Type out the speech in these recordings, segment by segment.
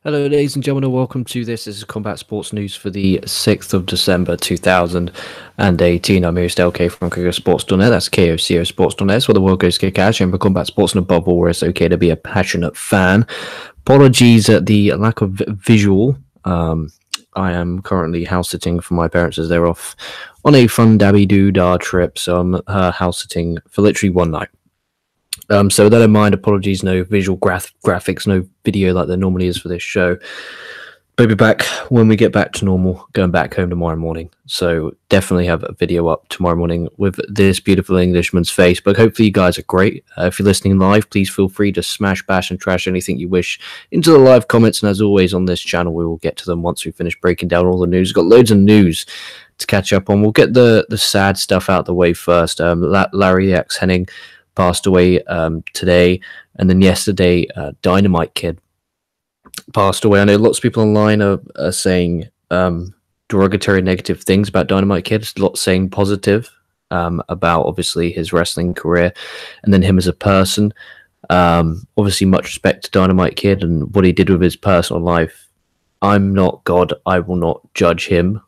Hello, ladies and gentlemen, and welcome to this. This is Combat Sports News for the 6th of December 2018. I'm Amir from KocoSports.net. That's KocoSports.net. That's where the world goes to kick ass. And for Combat Sports and above all, where it's okay to be a passionate fan. Apologies at the lack of visual. I am currently house sitting for my parents as they're off on a fun dabby doo-dah trip. So I'm house sitting for literally one night. So with that in mind, apologies, no visual graphics, no video like there normally is for this show. But we'll be back when we get back to normal, going back home tomorrow morning. So definitely have a video up tomorrow morning with this beautiful Englishman's face. But hopefully you guys are great. If you're listening live, please feel free to smash, bash, and trash anything you wish into the live comments. And as always on this channel, we will get to them once we finish breaking down all the news. We've got loads of news to catch up on. We'll get the sad stuff out the way first. Larry X. Hennig passed away today, and then yesterday Dynamite Kid passed away. I know lots of people online are saying derogatory negative things about Dynamite Kid, lots saying positive about obviously his wrestling career and then him as a person. Obviously much respect to Dynamite Kid and what he did with his personal life. I'm not God, I will not judge him.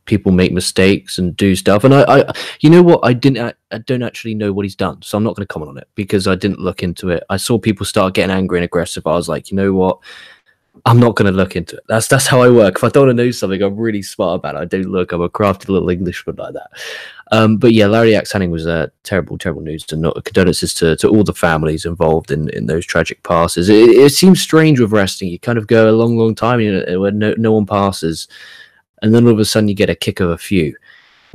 People make mistakes and do stuff, and I you know what, I don't actually know what he's done, so I'm not going to comment on it because I didn't look into it. I saw people start getting angry and aggressive. I was like, you know what, I'm not going to look into it. That's how I work. If I don't want to know something, I'm really smart about it. I don't look. I'm a crafty little Englishman like that. But yeah, Larry X. Hennig was terrible news, and condolences to all the families involved in those tragic passes. It seems strange with wrestling. You kind of go a long time, when no one passes, and then all of a sudden you get a kick of a few.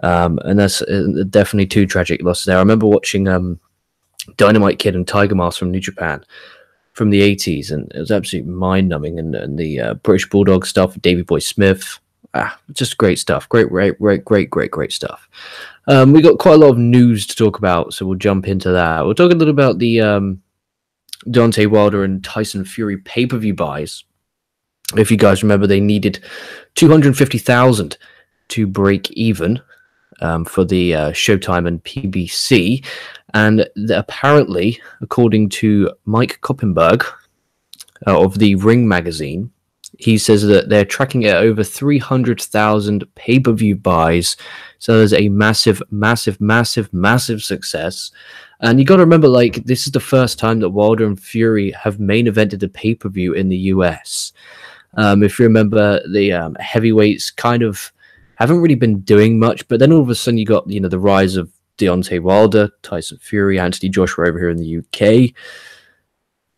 And that's definitely two tragic losses there. I remember watching Dynamite Kid and Tiger Mask from New Japan from the 80s, and it was absolutely mind-numbing. And the British Bulldog stuff, Davey Boy Smith, just great stuff. Great stuff. We got quite a lot of news to talk about, so we'll jump into that. We'll talk a little about the Deontay Wilder and Tyson Fury pay-per-view buys. If you guys remember, they needed 250,000 to break even for the Showtime and PBC, and apparently, according to Mike Koppenberg of the Ring magazine, he says that they're tracking at over 300,000 pay-per-view buys. So there's a massive success. And you got to remember, like, this is the first time that Wilder and Fury have main evented a pay-per-view in the US. If you remember, the heavyweights kind of haven't really been doing much, but then all of a sudden you got, the rise of Deontay Wilder, Tyson Fury, Anthony Joshua over here in the UK.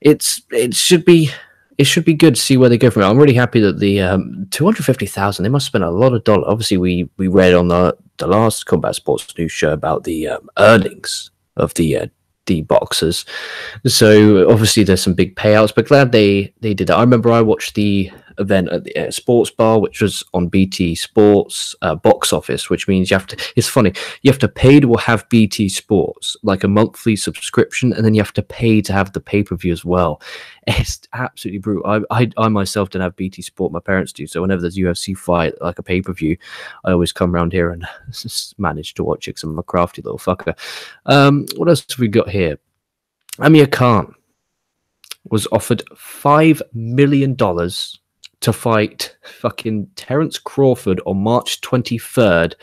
It should be good to see where they go from it. I'm really happy that the 250,000, they must spend a lot of dollars. Obviously, we read on the last Combat Sports News show about the earnings of the boxers. So obviously there's some big payouts, but glad they did that. I remember I watched the event at the Sports Bar, which was on BT Sports box office, which means it's funny, you have to pay to have BT Sports, like a monthly subscription, and then you have to pay to have the pay-per-view as well. It's absolutely brutal. I myself don't have BT Sport, my parents do, so whenever there's UFC fight, like a pay-per-view, I always come around here and manage to watch it because I'm a crafty little fucker. What else have we got here? Amir Khan was offered $5 million to fight fucking Terence Crawford on March 23rd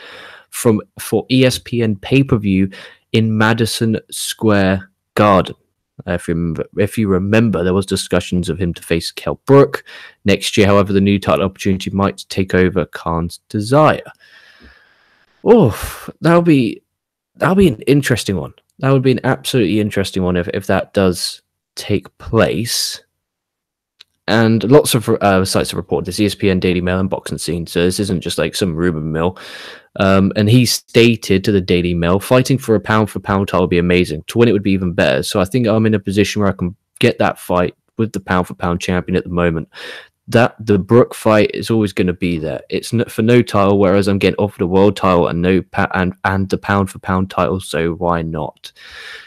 for ESPN pay-per-view in Madison Square Garden. If you remember, there was discussions of him to face Kell Brook next year. However, the new title opportunity might take over Khan's desire. Oh, that'll be an interesting one. That would be an absolutely interesting one if that does take place. And lots of sites have reported this, ESPN, Daily Mail, and Boxing Scene. So this isn't just like some rumor mill. And he stated to the Daily Mail, fighting for a pound-for-pound title would be amazing. To win it would be even better. So I think I'm in a position where I can get that fight with the pound-for-pound champion at the moment. That the Brook fight is always going to be there. It's for no title, whereas I'm getting offered a world title and and the pound-for-pound title. So why not?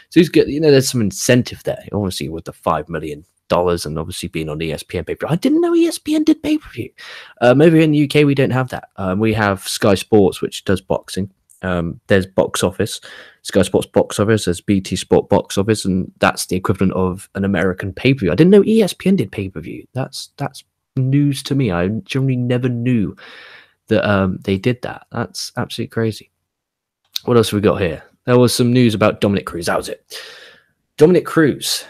So he's good. There's some incentive there. Obviously, with the $5 million. And obviously being on ESPN pay-per-view. I didn't know ESPN did pay-per-view. Maybe in the UK we don't have that. We have Sky Sports, which does boxing. There's box office, Sky Sports box office, there's BT Sport box office, and that's the equivalent of an American pay-per-view. I didn't know ESPN did pay-per-view. That's news to me. I generally never knew that they did that. That's absolutely crazy. What else have we got here? There was some news about Dominic Cruz. That was it. Dominic Cruz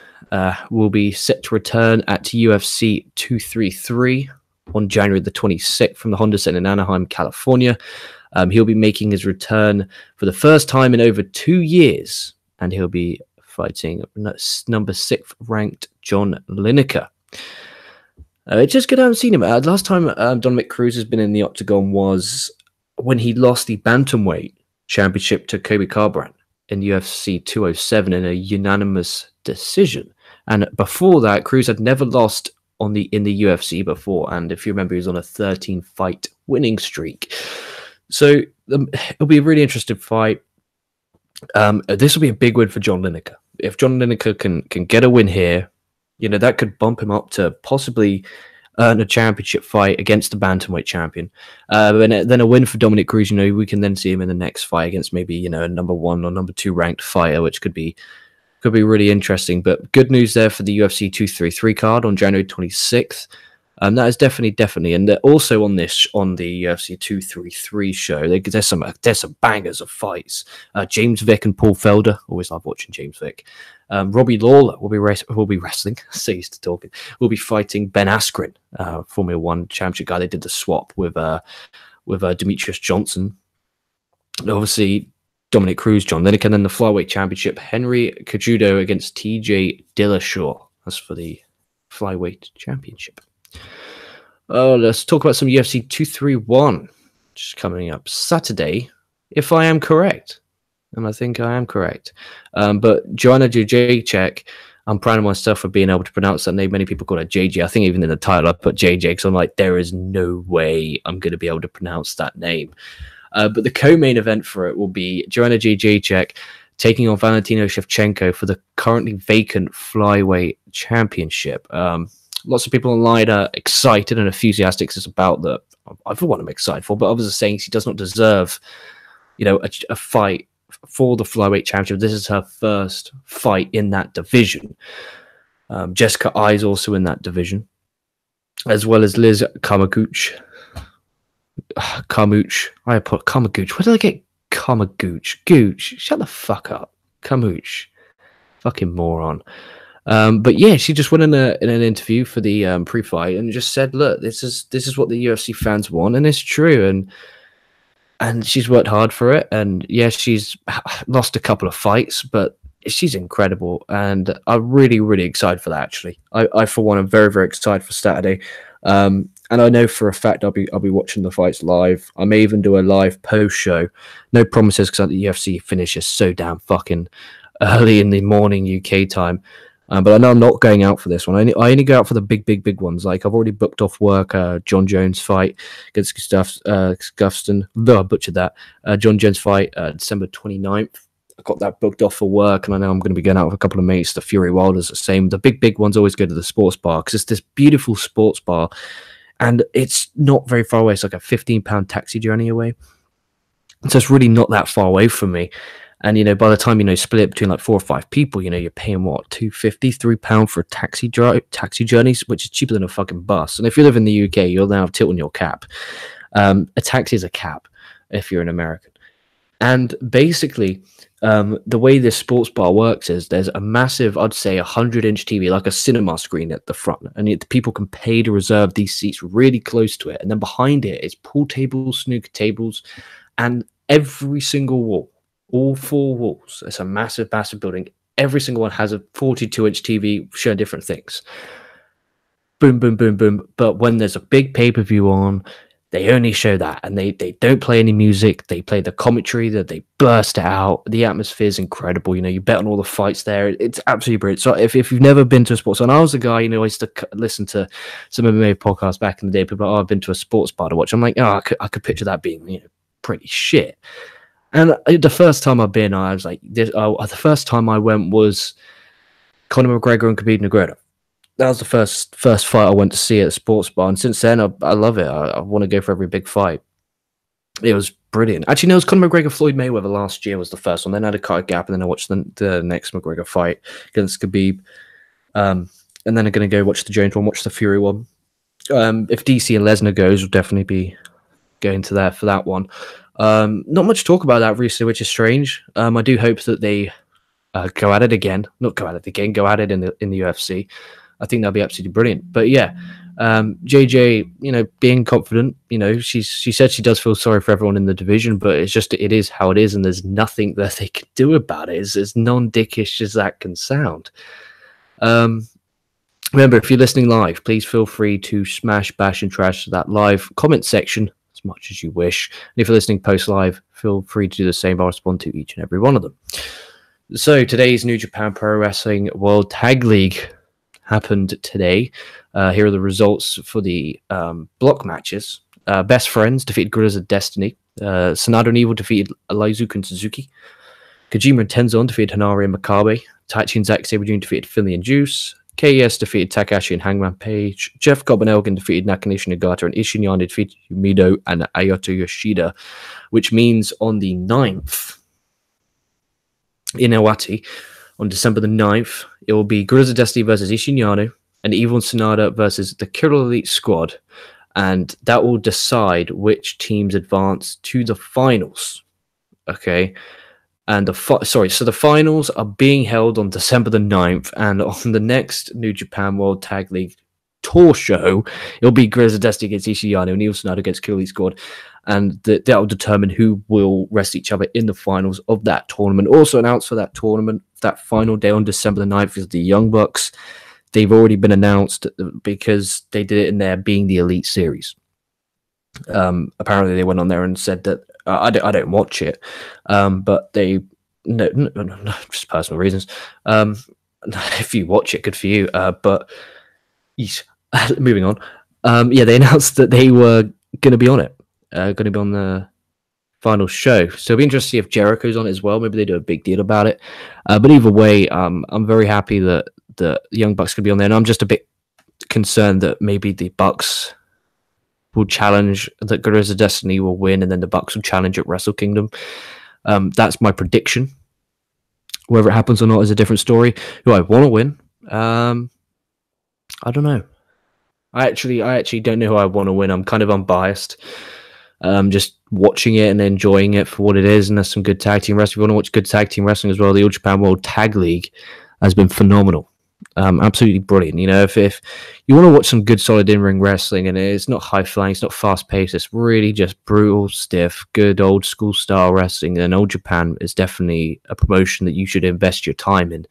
will be set to return at UFC 233 on January the 26th from the Honda Center in Anaheim, California. He'll be making his return for the first time in over 2 years, and he'll be fighting number 6th ranked John Lineker. It's just good I haven't seen him. Last time Dominic Cruz has been in the octagon was when he lost the bantamweight championship to Kobe Carbrandt in UFC 207 in a unanimous decision. And before that, Cruz had never lost in the UFC before. And if you remember, he was on a 13-fight winning streak. So it'll be a really interesting fight. This will be a big win for John Lineker. If John Lineker can get a win here, that could bump him up to possibly earn a championship fight against the bantamweight champion. And then a win for Dominic Cruz, we can then see him in the next fight against maybe, a number 1 or number 2 ranked fighter, which could be really interesting. But good news there for the UFC 233 card on January 26th. That is definitely, and also on the UFC 233 show, there's some bangers of fights. James Vick and Paul Felder, always love watching James Vick. Robbie Lawler will be wrestling. So used to talking. Will be fighting Ben Askren, Formula One championship guy. They did the swap with Demetrius Johnson. And obviously, Dominic Cruz, John Lineker, and then the flyweight championship, Henry Cejudo against TJ Dillashaw. That's for the flyweight championship. Let's talk about some UFC 231, which is coming up Saturday, if I am correct. And I think I am correct. But Joanna Jędrzejczyk, I'm proud of myself for being able to pronounce that name. Many people call it JJ. I think even in the title I put JJ because I'm like, there is no way I'm going to be able to pronounce that name. But the co-main event for it will be Joanna Jędrzejczyk taking on Valentina Shevchenko for the currently vacant flyweight championship. Lots of people online are excited and enthusiastic about that. For what I'm excited for, but others are saying she does not deserve, a fight for the flyweight championship. This is her first fight in that division. Jessica Ai is also in that division, as well as Liz Carmouche. I put Carmouche. Where did I get Carmouche? Gooch. Shut the fuck up. Carmouche. Fucking moron. But yeah, she just went in an interview for the pre-fight and just said, "Look, this is what the UFC fans want, and it's true." And she's worked hard for it. And yeah, she's lost a couple of fights, but she's incredible. And I'm really, really excited for that. Actually, I for one, am very, very excited for Saturday. And I know for a fact I'll be watching the fights live. I may even do a live post show. No promises because the UFC finishes so damn fucking early in the morning UK time. But I know I'm not going out for this one. I only go out for the big ones. Like I've already booked off work. John Jones fight against Gustafsson. Though I butchered that. John Jones fight December 29th. I got that booked off for work, and I know I'm going to be going out with a couple of mates. The Fury Wilders, the same. The big ones always go to the sports bar because it's this beautiful sports bar, and it's not very far away. It's like a £15 taxi journey away, so it's really not that far away from me. And by the time split it between like 4 or 5 people, you're paying what, £2.50, £3 for a taxi journey, which is cheaper than a fucking bus. And if you live in the UK, you'll now have tilt on your cap. A taxi is a cab if you're an American. And basically, the way this sports bar works is there's a massive, I'd say 100-inch TV, like a cinema screen at the front. And people can pay to reserve these seats really close to it. And then behind it is pool tables, snooker tables, and every single wall, all 4 walls. It's a massive building. Every single one has a 42-inch TV showing different things. Boom, boom, boom, boom. But when there's a big pay-per-view on, they only show that, and they don't play any music. They play the commentary, that they burst it out. The atmosphere is incredible. You bet on all the fights there. It's absolutely brilliant. So if you've never been to a sports, and I was a guy, I used to listen to some MMA podcasts back in the day. People are like, I've been to a sports bar to watch. I'm like, I could picture that being pretty shit. And the first time I've been, I was like, the first time I went was Conor McGregor and Khabib Nurmagomedov. That was the first fight I went to see at a sports bar, and since then I love it. I want to go for every big fight. It was brilliant. Actually, no, it was Conor McGregor Floyd Mayweather last year was the first one. Then I had a cut gap, and then I watched the next McGregor fight against Khabib. And then I'm going to go watch the Jones one, watch the Fury one. If DC and Lesnar goes, we'll definitely be going to there for that one. Not much talk about that recently, which is strange. I do hope that they go at it again. Not go at it again. Go at it in the UFC. I think that'd be absolutely brilliant. But yeah, JJ, being confident. She said she does feel sorry for everyone in the division, but it is how it is, and there's nothing that they can do about it. It's as non-dickish as that can sound. Remember, if you're listening live, please feel free to smash, bash, and trash that live comment section as much as you wish. And if you're listening post-live, feel free to do the same. I'll respond to each and every one of them. So today's New Japan Pro Wrestling World Tag League happened today. Here are the results for the block matches. Best Friends defeated Guerrillas of Destiny. Sanada and Evil defeated Laizuka and Suzuki. Kojima and Tenzon defeated Hanari and Makabe. Taichi and Zack Sabre Jr. defeated Finley and Juice. KES defeated Takashi and Hangman Page. Jeff Cobb and Elgin defeated Nakanishi Nagata, and Ishin Yano defeated Umido and Ayato Yoshida, which means on the 9th in Iwate, on December the 9th, it will be Guerrillas of Destiny versus Ishin Yano and Evil and Sanada versus the Killer Elite Squad, and that will decide which teams advance to the finals. Okay. And so the finals are being held on December the 9th, and on the next New Japan World Tag League tour show, it'll be Guerrillas of Destiny against Ishin Yano and Evil Sanada against Killer Elite Squad, and that will determine who will wrestle each other in the finals of that tournament. Also announced for that tournament, that final day on December the 9th is the Young Bucks. They've already been announced because they did it in there being the Elite Series. Apparently they went on there and said that I don't watch it, but they no, just personal reasons. If you watch it, good for you. But moving on. They announced that they were going to be on it, going to be on the final show. So it'll be interesting to see if Jericho's on it as well. Maybe they do a big deal about it. But either way, I'm very happy that the Young Bucks could be on there, and I'm just a bit concerned that maybe the Bucks will challenge, that Guerrillas of Destiny will win, and then the Bucks will challenge at Wrestle Kingdom. That's my prediction. Whether it happens or not is a different story. Do I want to win? I don't know. I actually don't know who I want to win. I'm kind of unbiased. Just watching it and enjoying it for what it is, and there's some good tag team wrestling. If you want to watch good tag team wrestling as well, the All Japan World Tag League has been phenomenal. Absolutely brilliant. If you want to watch some good solid in-ring wrestling, and it's not high-flying, it's not fast-paced, it's really just brutal, stiff, good old school style wrestling, then All Japan is definitely a promotion that you should invest your time in,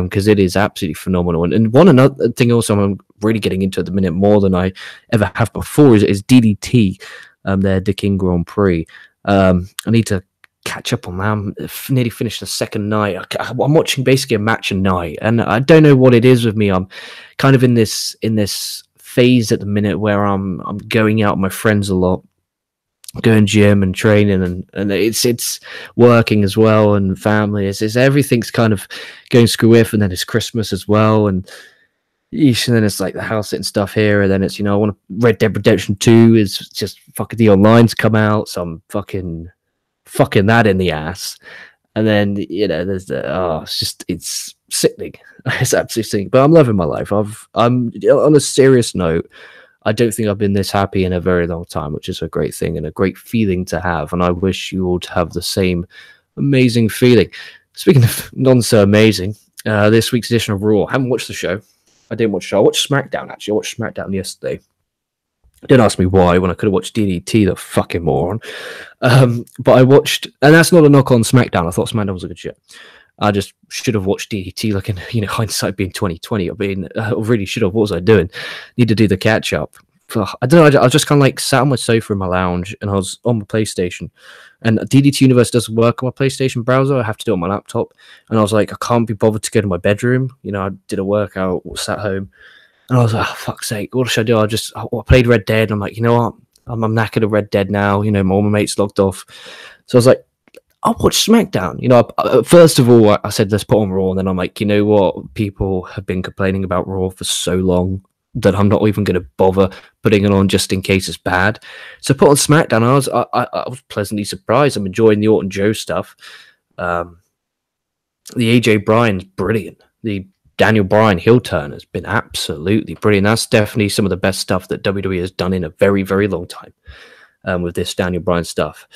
because it is absolutely phenomenal. And one another thing also I'm really getting into at the minute more than I ever have before is DDT, the King Grand Prix. I need to catch up on that. I've nearly finished the second night. I'm watching basically a match a night, and I don't know what it is with me. I'm kind of in this phase at the minute where I'm going out with my friends a lot, going gym and training, and it's working as well, and family. It's everything's kind of going screw with, and then it's Christmas as well, and then it's like the house sitting stuff here, and then it's I want to Red Dead Redemption 2 is just fucking the online's come out, so I'm fucking that in the ass. And then there's it's sickening. It's absolutely sickening, but I'm loving my life. I'm on a serious note, I don't think I've been this happy in a very long time, which is a great thing and a great feeling to have, and I wish you all to have the same amazing feeling. Speaking of non so amazing, this week's edition of Raw, I haven't watched the show. I didn't watch the show. I watched SmackDown, actually. I watched SmackDown yesterday. Don't ask me why, when I could have watched DDT, the fucking moron. But I watched, and that's not a knock on SmackDown. I thought SmackDown was a good shit. I just should have watched DDT, like in hindsight being 2020. I really should have. What was I doing? Need to do the catch up. I don't know. I was just kind of like sat on my sofa in my lounge, and I was on my PlayStation. And DDT Universe doesn't work on my PlayStation browser. I have to do it on my laptop. And I was like, I can't be bothered to go to my bedroom. I did a workout, sat home. And I was like, oh, fuck's sake, what should I do? I played Red Dead, and I'm like, you know what? I'm knackered of Red Dead now. All my mates logged off. So I was like, I'll watch SmackDown. First of all, I said, let's put on Raw. And then I'm like, you know what? People have been complaining about Raw for so long that I'm not even going to bother putting it on just in case it's bad. So I put on SmackDown. I was pleasantly surprised. I'm enjoying the Orton Joe stuff. The AJ Bryan's brilliant. The Daniel Bryan heel turn has been absolutely brilliant. That's definitely some of the best stuff that WWE has done in a very, very long time. With this Daniel Bryan stuff,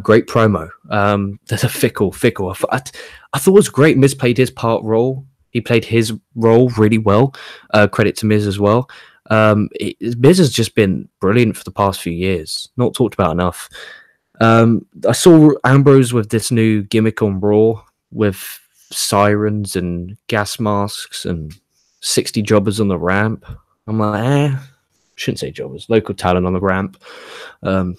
great promo. There's a fickle. I thought it was great. Miz played his role. He played his role really well. Credit to Miz as well. Miz has just been brilliant for the past few years. Not talked about enough. I saw Ambrose with this new gimmick on Raw with sirens and gas masks and 60 jobbers on the ramp. I'm like, shouldn't say jobbers, local talent on the ramp. I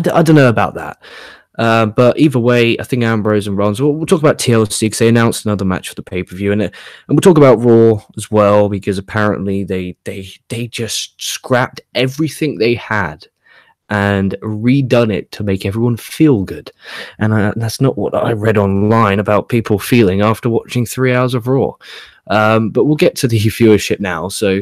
don't know about that. But either way, I think Ambrose and Rollins. We'll talk about TLC because they announced another match for the pay-per-view, and we'll talk about Raw as well because apparently they just scrapped everything they had and redone it to make everyone feel good. And that's not what I read online about people feeling after watching 3 hours of Raw. But we'll get to the viewership now. So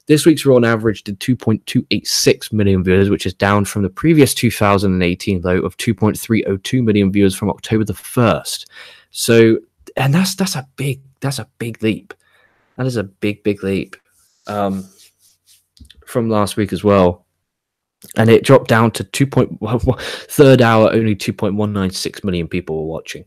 this week's Raw on average did 2.286 million viewers, which is down from the previous 2018 low of 2.302 million viewers from October the 1st. So, and that's a big leap. That is a big leap from last week as well. And it dropped down to third hour, only 2.196 million people were watching.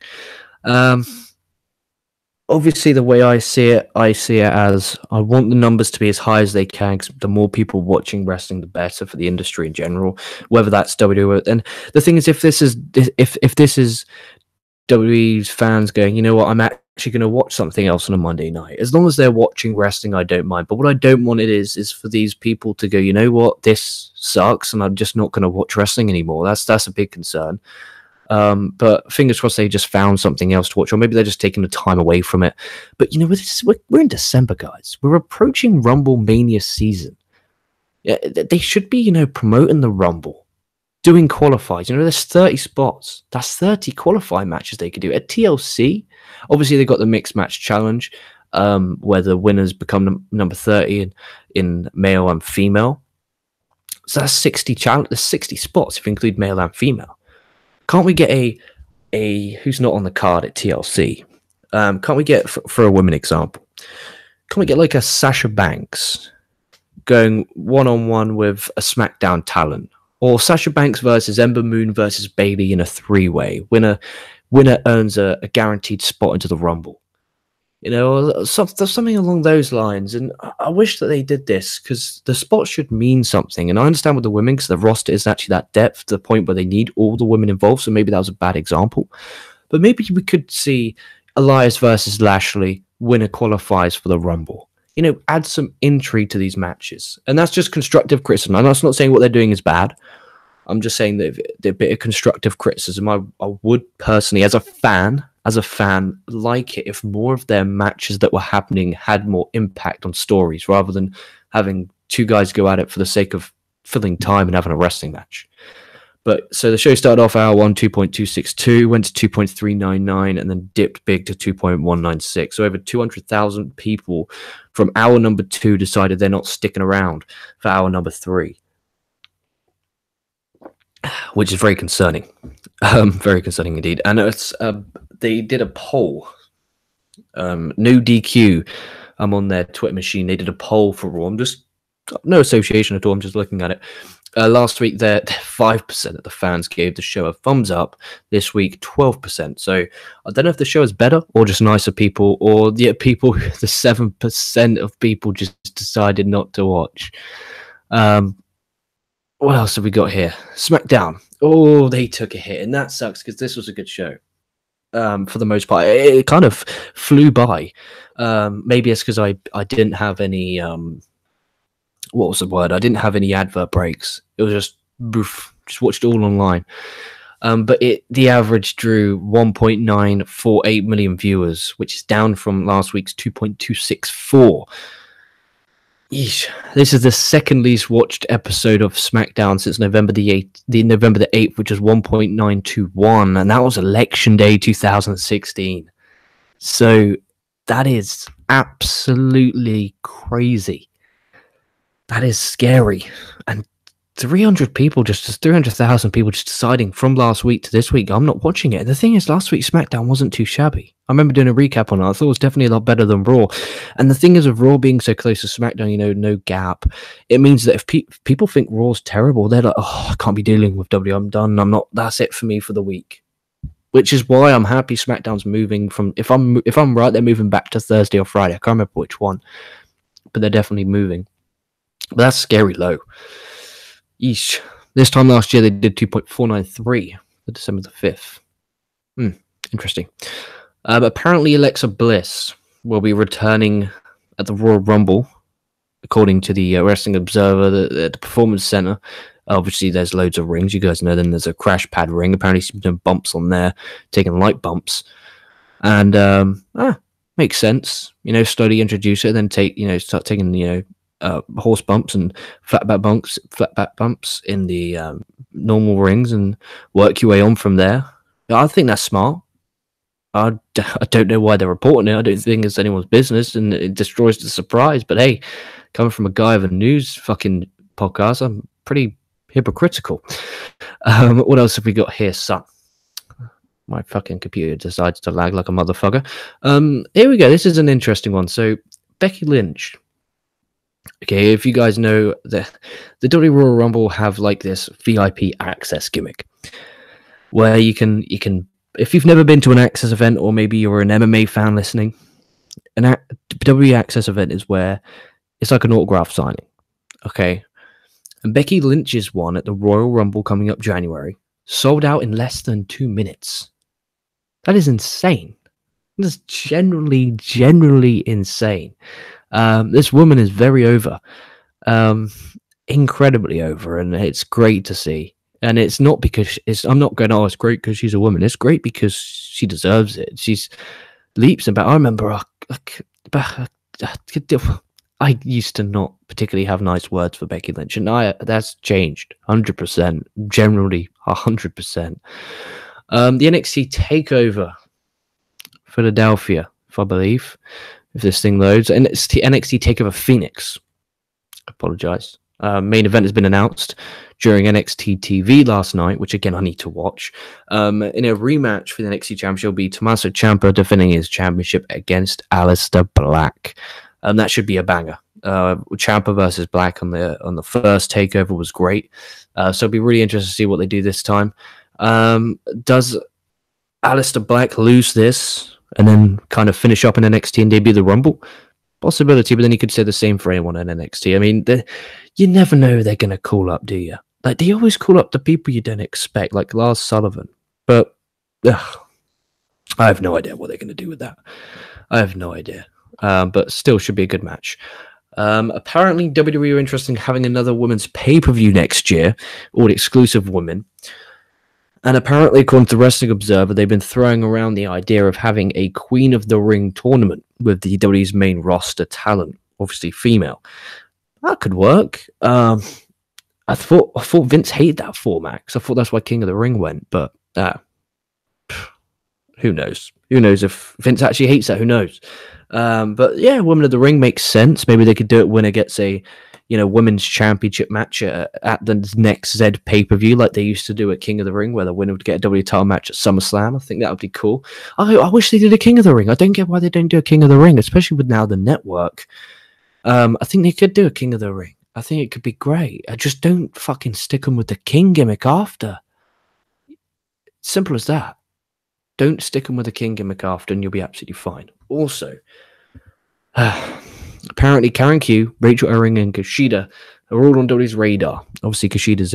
Obviously, the way I see it as I want the numbers to be as high as they can, because the more people watching wrestling, the better for the industry in general, whether that's WWE. And the thing is, if this is WWE's fans going, you know what, I'm actually going to watch something else on a Monday night. As long as they're watching wrestling, I don't mind. But what I don't want it is for these people to go, you know what, this sucks, and I'm just not going to watch wrestling anymore. That's a big concern. But fingers crossed they just found something else to watch, or maybe they're just taking the time away from it. But you know, we're in December, guys. We're approaching Rumble Mania season. Yeah, they should be, promoting the Rumble, doing qualifiers. There's 30 spots. That's 30 qualifying matches they could do. At TLC, obviously they got the mixed match challenge, where the winners become number 30 in male and female. So that's 60 there's 60 spots if you include male and female. Can't we get a who's not on the card at TLC? Can't we get, for a women example, can't we get like a Sasha Banks going one-on-one with a SmackDown talent? Or Sasha Banks versus Ember Moon versus Bayley in a three-way. Winner earns a guaranteed spot into the Rumble. Something along those lines. And I wish that they did this, because the spot should mean something. And I understand with the women, because the roster is actually that depth to the point where they need all the women involved. So maybe that was a bad example. But maybe we could see Elias versus Lashley, winner qualifies for the Rumble. Add some intrigue to these matches. And that's just constructive criticism. I'm not saying what they're doing is bad. I'm just saying that they're a bit of constructive criticism. I would personally, as a fan, like it if more of their matches that were happening had more impact on stories, rather than having two guys go at it for the sake of filling time and having a wrestling match. But so the show started off hour 1, 2.262, went to 2.399, and then dipped big to 2.196. So over 200,000 people from hour number 2 decided they're not sticking around for hour number 3, which is very concerning. Very concerning indeed. And it's they did a poll. No DQ. I'm on their Twitter machine. They did a poll for Raw. I'm just no association at all. I'm just looking at it. Last week, 5% of the fans gave the show a thumbs up. This week, 12%. So I don't know if the show is better or just nicer people, or the 7% of people just decided not to watch. What else have we got here? SmackDown. Oh, they took a hit, and that sucks because this was a good show. For the most part, it kind of flew by. Maybe it's because I didn't have any. What was the word? I didn't have any advert breaks. It was just watched it all online. But the average drew 1.948 million viewers, which is down from last week's 2.264. Yeesh. This is the second least watched episode of SmackDown since November the 8th, which is 1.921, and that was Election Day 2016. So that is absolutely crazy. That is scary. And 300 people, just 300,000 people just deciding from last week to this week, I'm not watching it. The thing is, last week's SmackDown wasn't too shabby. I remember doing a recap on it. I thought it was definitely a lot better than Raw. And the thing is, with Raw being so close to SmackDown, no gap, it means that if people think Raw's terrible, they're like, oh, I can't be dealing with W. I'm done. I'm not. That's it for me for the week. Which is why I'm happy SmackDown's moving from. If I'm right, they're moving back to Thursday or Friday. I can't remember which one, but they're definitely moving. But that's scary low. Eesh. This time last year, they did 2.493 for December the 5th. Interesting. Apparently, Alexa Bliss will be returning at the Royal Rumble, according to the Wrestling Observer, the Performance Center. Obviously, there's loads of rings. You guys know. Then there's a crash pad ring. Apparently, she's doing bumps on there, taking light bumps. And, makes sense. Slowly introduce it, then start taking, horse bumps and flatback bumps in the normal rings and work your way on from there. I think that's smart. I don't know why they're reporting it. I don't think it's anyone's business, and it destroys the surprise. But hey, coming from a guy of a news fucking podcast, I'm pretty hypocritical. What else have we got here, son? My fucking computer decides to lag like a motherfucker. Here we go. This is an interesting one. So Becky Lynch. Okay, if you guys know, the WWE Royal Rumble have like this VIP access gimmick where you can if you've never been to an access event, or maybe you're an MMA fan listening, an WWE access event is where it's like an autograph signing. Okay, and Becky Lynch's one at the Royal Rumble coming up January sold out in less than 2 minutes. That is insane. That's generally insane. This woman is very over, incredibly over, and it's great to see. And it's not because I'm not going, oh, it's great because she's a woman. It's great because she deserves it. She's leaps and bounds. I remember I used to not particularly have nice words for Becky Lynch, and that's changed 100%. Generally, 100%. The NXT Takeover Philadelphia, if I believe. If this thing loads, and it's NXT Takeover Phoenix. Apologize. Main event has been announced during NXT TV last night, which again I need to watch. In a rematch for the NXT Championship will be Tommaso Ciampa defending his championship against Aleister Black. That should be a banger. Ciampa versus Black on the first takeover was great. So it'll be really interesting to see what they do this time. Does Aleister Black lose this and then kind of finish up in NXT and debut the Rumble? Possibility, but then you could say the same for anyone in NXT. I mean, you never know who they're going to call up, do you? Like, they always call up the people you don't expect, like Lars Sullivan. But I have no idea what they're going to do with that. I have no idea. But still should be a good match. Apparently, WWE are interested in having another women's pay-per-view next year, all exclusive women. And apparently, according to the Wrestling Observer, they've been throwing around the idea of having a Queen of the Ring tournament with the WWE's main roster talent, obviously female. That could work. I thought Vince hated that format, because I thought that's why King of the Ring went. But who knows? Who knows if Vince actually hates that? Who knows? But yeah, Women of the Ring makes sense. Maybe they could do it winner gets a women's championship match at the next Z pay-per-view, like they used to do at King of the Ring, where the winner would get a W title match at SummerSlam. I think that would be cool. I wish they did a King of the Ring. I don't get why they don't do a King of the Ring, especially with now the network. I think they could do a King of the Ring. I think it could be great. I just don't fucking stick them with the King gimmick after. Simple as that. Don't stick them with the King gimmick after, and you'll be absolutely fine. Also, apparently, Karen Q, Rachel Ellering, and Kushida are all on WWE's radar. Obviously, Kushida's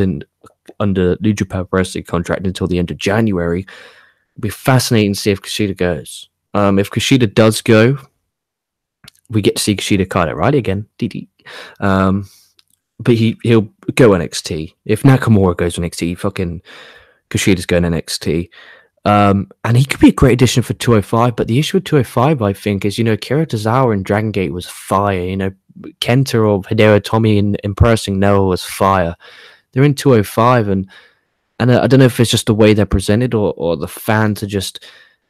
under New Japan Pro Wrestling contract until the end of January. It'll be fascinating to see if Kushida goes. If Kushida does go, we get to see Kushida kind of right again. But he'll go NXT. If Nakamura goes NXT, fucking Kushida's going NXT. And he could be a great addition for 205, but the issue with 205, I think, is, Kira Tozawa in Dragon Gate was fire. Kenta or Hideo Tommy in Impressing Noah was fire. They're in 205, and I don't know if it's just the way they're presented or the fans are just,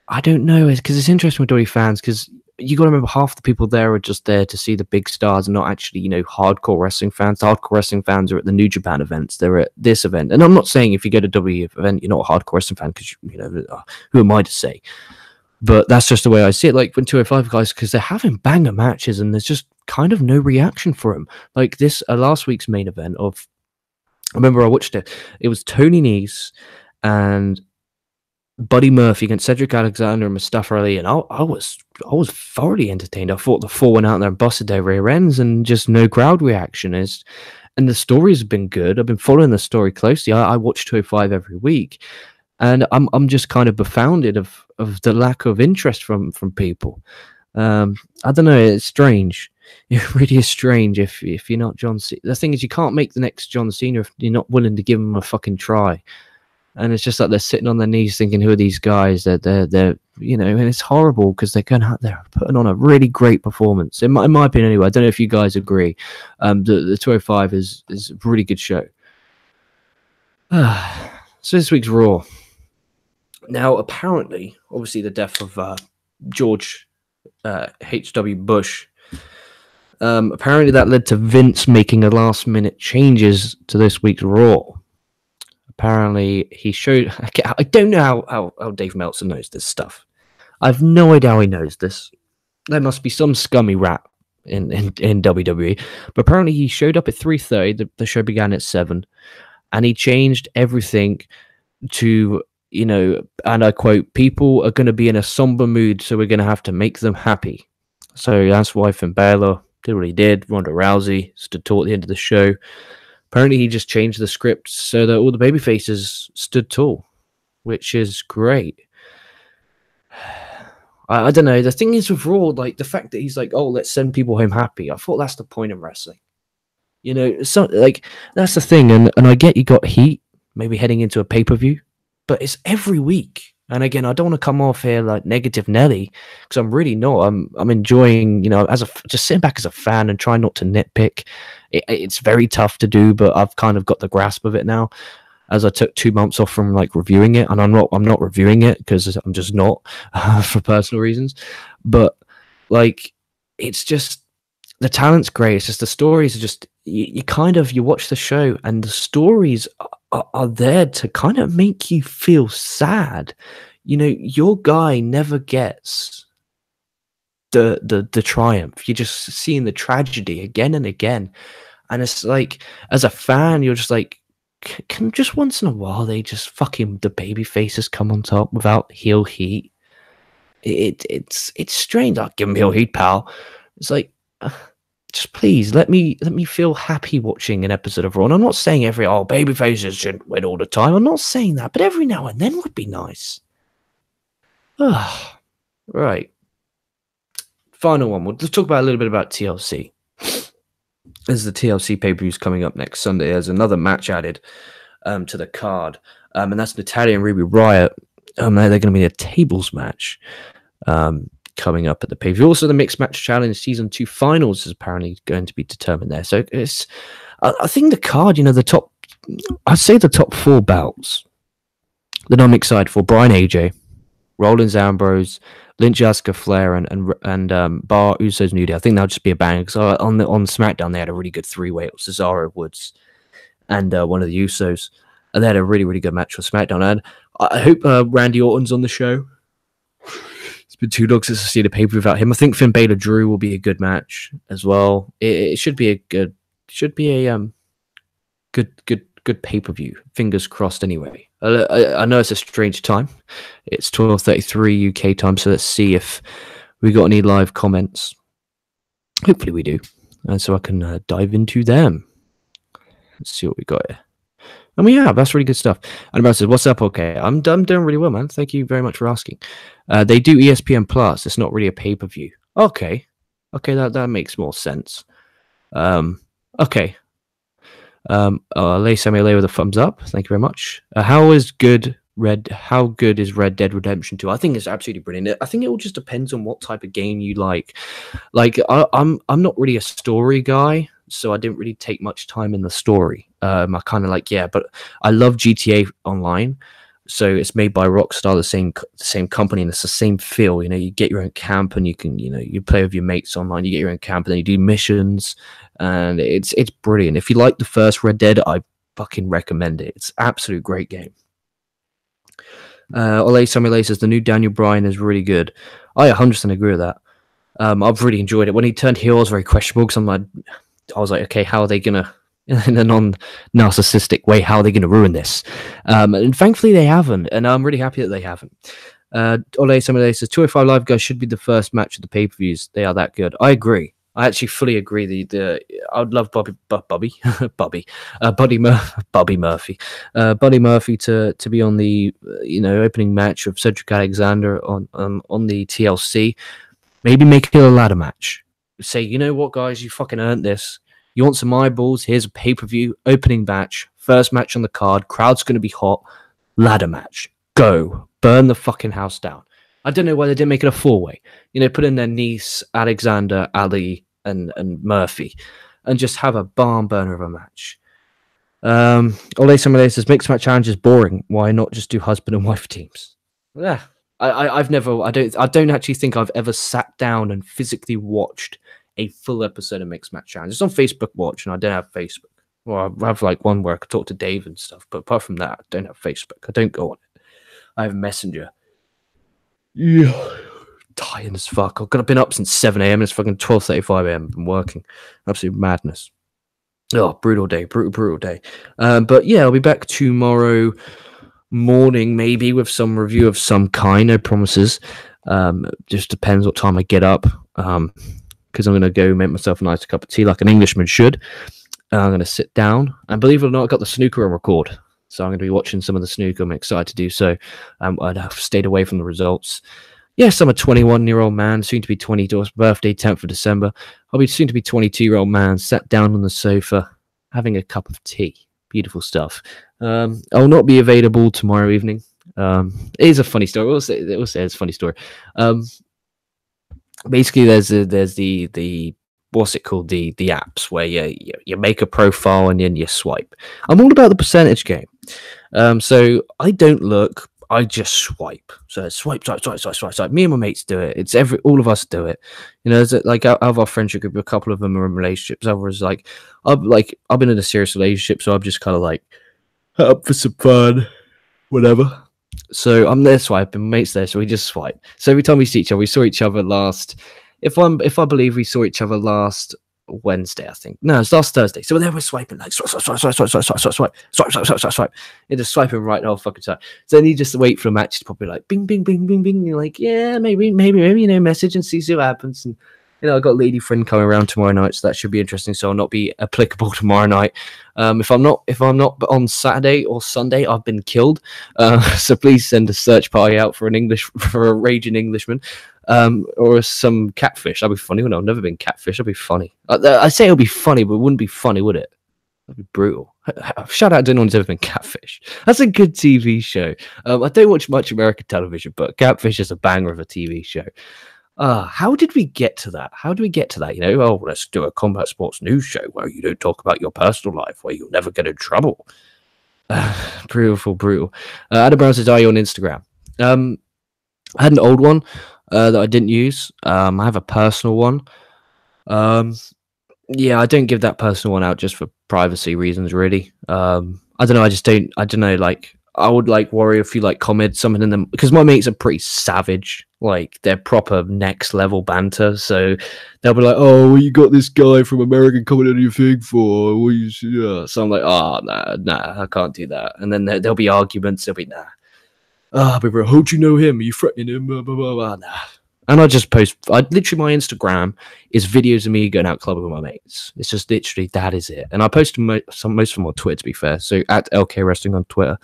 I don't know, because it's interesting with WWE fans, because you got to remember half the people there are just there to see the big stars and not actually, hardcore wrestling fans. The hardcore wrestling fans are at the New Japan events. They're at this event. And I'm not saying if you go to WWE event, you're not a hardcore wrestling fan because, who am I to say? But that's just the way I see it. Like when 205 guys, because they're having banger matches and there's just kind of no reaction for them. Like this last week's main event I remember I watched it. It was Tony Nese and Buddy Murphy against Cedric Alexander and Mustafa Ali, and I was thoroughly entertained. I thought the four went out there and busted their rear ends, and just no crowd reaction is. And the stories have been good. I've been following the story closely. I watch 205 every week, and I'm just kind of befounded of the lack of interest from people. I don't know. It's strange. It really is strange if you're not John Cena. The thing is, you can't make the next John Cena if you're not willing to give him a fucking try. And it's just like they're sitting on their knees thinking, who are these guys? They're and it's horrible because they're going out there putting on a really great performance. In my opinion, anyway. I don't know if you guys agree. The 205 is a really good show. So this week's Raw. Now, apparently, obviously, the death of George H.W. Bush. Apparently, that led to Vince making a last-minute changes to this week's Raw. Apparently, he showed... I don't know how Dave Meltzer knows this stuff. I have no idea how he knows this. There must be some scummy rat in WWE. But apparently, he showed up at 3:30. The show began at 7. And he changed everything to, and I quote, people are going to be in a somber mood, so we're going to have to make them happy. So that's why Finn Balor did what he did. Ronda Rousey stood tall at the end of the show. Apparently, he just changed the script so that all the babyfaces stood tall, which is great. I don't know. The thing is with Raw, like the fact that he's like, oh, let's send people home happy. I thought that's the point of wrestling. So like that's the thing. And I get you got heat, maybe heading into a pay-per-view, but it's every week. And again, I don't want to come off here like negative Nelly because I'm really not. I'm enjoying, just sitting back as a fan and trying not to nitpick. It's very tough to do, but I've kind of got the grasp of it now. As I took 2 months off from like reviewing it, and I'm not reviewing it because I'm just not for personal reasons. But like, it's just the talent's great. It's just the stories are just you watch the show and the stories are there to kind of make you feel sad. Your guy never gets the triumph. You're just seeing the tragedy again and again. And it's like, as a fan, you're just like, can just once in a while they just fucking the baby faces come on top without heel heat? It's strange. I'll give him heel heat, pal. It's like, just please let me feel happy watching an episode of Raw. And I'm not saying baby faces shouldn't win all the time. I'm not saying that, but every now and then would be nice. Right. Final one. Let's talk about a little bit about TLC. As the TLC pay-per-view is coming up next Sunday, there's another match added to the card, and that's Natalya and Ruby Riott. They're going to be a tables match coming up at the pay-per-view. Also, the Mixed Match Challenge Season 2 finals is apparently going to be determined there. So it's, I think the card, I'd say the top 4 bouts that I'm excited for: Brian AJ, Rollins Ambrose, Lynch, Asuka, Flair, and Bar Usos, New Day. I think that'll just be a bang. Because on SmackDown they had a really good 3-way. It was Cesaro, Woods, and one of the Usos, and they had a really, really good match for SmackDown. And I hope Randy Orton's on the show. It's been too long since I see the paper without him. I think Finn Balor Drew will be a good match as well. It should be a good pay-per-view. Fingers crossed. Anyway, I know it's a strange time. It's 12:33 UK time, so let's see if we got any live comments. Hopefully we do, and so I can dive into them. Let's see what we got here. And we have. That's really good stuff. And about says, "What's up?" Okay, I'm doing really well, man. Thank you very much for asking. They do ESPN Plus. It's not really a pay-per-view. Okay, that makes more sense. Okay. Samuel with a thumbs up. Thank you very much. How good is Red Dead Redemption 2? I think it's absolutely brilliant. I think it all just depends on what type of game you like. Like I'm not really a story guy, so I didn't really take much time in the story. I kind of but I love GTA Online. So it's made by Rockstar, the same company, and it's the same feel. You know, you get your own camp, and you can, you know, you play with your mates online. You get your own camp, and then you do missions, and it's brilliant. If you like the first Red Dead, I fucking recommend it. It's an absolute great game. Ole Samuel says the new Daniel Bryan is really good. I 100% agree with that. I've really enjoyed it. When he turned heel, it was very questionable because I was like, okay, how are they gonna, in a non-narcissistic way, how are they gonna ruin this? And thankfully they haven't, and I'm really happy that they haven't. Ole Samuel says 205 Live guys should be the first match of the pay-per-views. They are that good. I agree. I actually fully agree. I would love Buddy Murphy to be on the opening match of Cedric Alexander on the TLC. Maybe make it a ladder match. Say, you know what, guys, you fucking earned this. You want some eyeballs? Here's a pay-per-view opening match, first match on the card. Crowd's going to be hot. Ladder match. Go. Burn the fucking house down. I don't know why they didn't make it a four-way. You know, put in their niece, Alexander, Ali, and Murphy, and just have a barn burner of a match. Ole Samuel says mixed match challenge is boring. Why not just do husband and wife teams? Yeah, I don't actually think I've ever sat down and physically watched a full episode of mixed match challenge. It's on Facebook Watch, and I don't have Facebook. Well, I have like one where I could talk to Dave and stuff, but apart from that, I don't have Facebook. I don't go on it. I have Messenger. Yeah, tired as fuck. I've been up since 7 a.m. It's fucking 12:35 a.m. I've been working. Absolute madness. Oh, brutal day. Brutal day. But yeah, I'll be back tomorrow morning, maybe with some review of some kind. No promises. Just depends what time I get up. Because I'm going to go make myself a nice cup of tea like an Englishman should. I'm going to sit down. And believe it or not, I got the snooker on record. So I'm going to be watching some of the snooker. I'm excited to do so. I've stayed away from the results. Yes, I'm a 21-year-old man, soon to be 22. Birthday, 10th of December. I'll be soon to be 22-year-old man, sat down on the sofa, having a cup of tea. Beautiful stuff. I'll not be available tomorrow evening. It is a funny story. We'll say it's a funny story. Basically, there's the what's it called? The apps where you make a profile and then you swipe. I'm all about the percentage game. So I don't look, I just swipe. So swipe. Me and my mates do it. It's all of us do it. You know, like out of our friendship group, a couple of them are in relationships. Others I've been in a serious relationship, so I'm just kind of like up for some fun, whatever. So I'm there swiping, mates there, so we just swipe. So every time we see each other, we saw each other last. If I believe we saw each other last Wednesday, I think. No, it's last Thursday. So there we're swiping like swipe. You're just swiping right the whole fucking time. So then you just wait for a match to probably like bing, bing, bing, bing, bing. You're like, yeah, maybe, message and see what happens. And I've got a lady friend coming around tomorrow night, so that should be interesting. So I'll not be applicable tomorrow night. If I'm not on Saturday or Sunday, I've been killed. So please send a search party out for a raging Englishman. Or some catfish. That'd be funny. Well, I've never been catfish. That'd be funny. I say it'll be funny, but it wouldn't be funny, would it? That'd be brutal. Shout out to anyone who's ever been catfish. That's a good TV show. I don't watch much American television, but Catfish is a banger of a TV show. How did we get to that? You know, let's do a combat sports news show where you don't talk about your personal life, where you'll never get in trouble. Brutal. Adam Brown says, are you on Instagram? I had an old one that I didn't use. I have a personal one. Yeah, I don't give that personal one out just for privacy reasons, really. I don't know. I don't know. Like, I would worry if you comment something in them, because my mates are pretty savage. Like, they're proper next level banter. So they'll be like, "Oh, well, you got this guy from America coming on your thing for?" Well, yeah. So I'm like, "Oh, nah, I can't do that." And then there'll be arguments. There'll be nah. But bro, how'd you know him? Are you threatening him? Blah, blah, blah, blah. Nah. And I just post. Literally, my Instagram is videos of me going out clubbing with my mates. It's just literally that is it. And I post most of them on Twitter, to be fair. So at LK Wrestling on Twitter.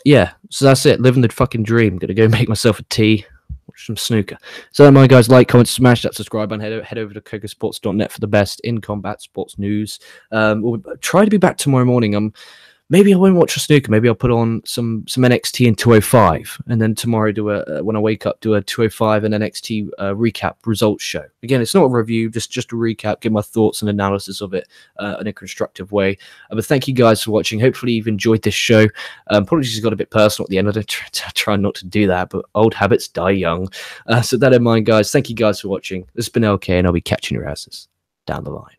Yeah. So that's it. Living the fucking dream. Gonna go make myself a tea, watch some snooker. So, my guys, like, comment, smash that subscribe button. Head over to KocoSports.net for the best in combat sports news. We'll try to be back tomorrow morning. maybe I won't watch a snooker. Maybe I'll put on some NXT and 205, and then tomorrow do a when I wake up do a 205 and NXT recap results show. Again, it's not a review, just a recap, give my thoughts and analysis of it in a constructive way. But thank you guys for watching. Hopefully you've enjoyed this show. Apologies, got a bit personal at the end. I try not to do that, but old habits die young. So that in mind, guys. Thank you guys for watching. This has been LK, and I'll be catching your asses down the line.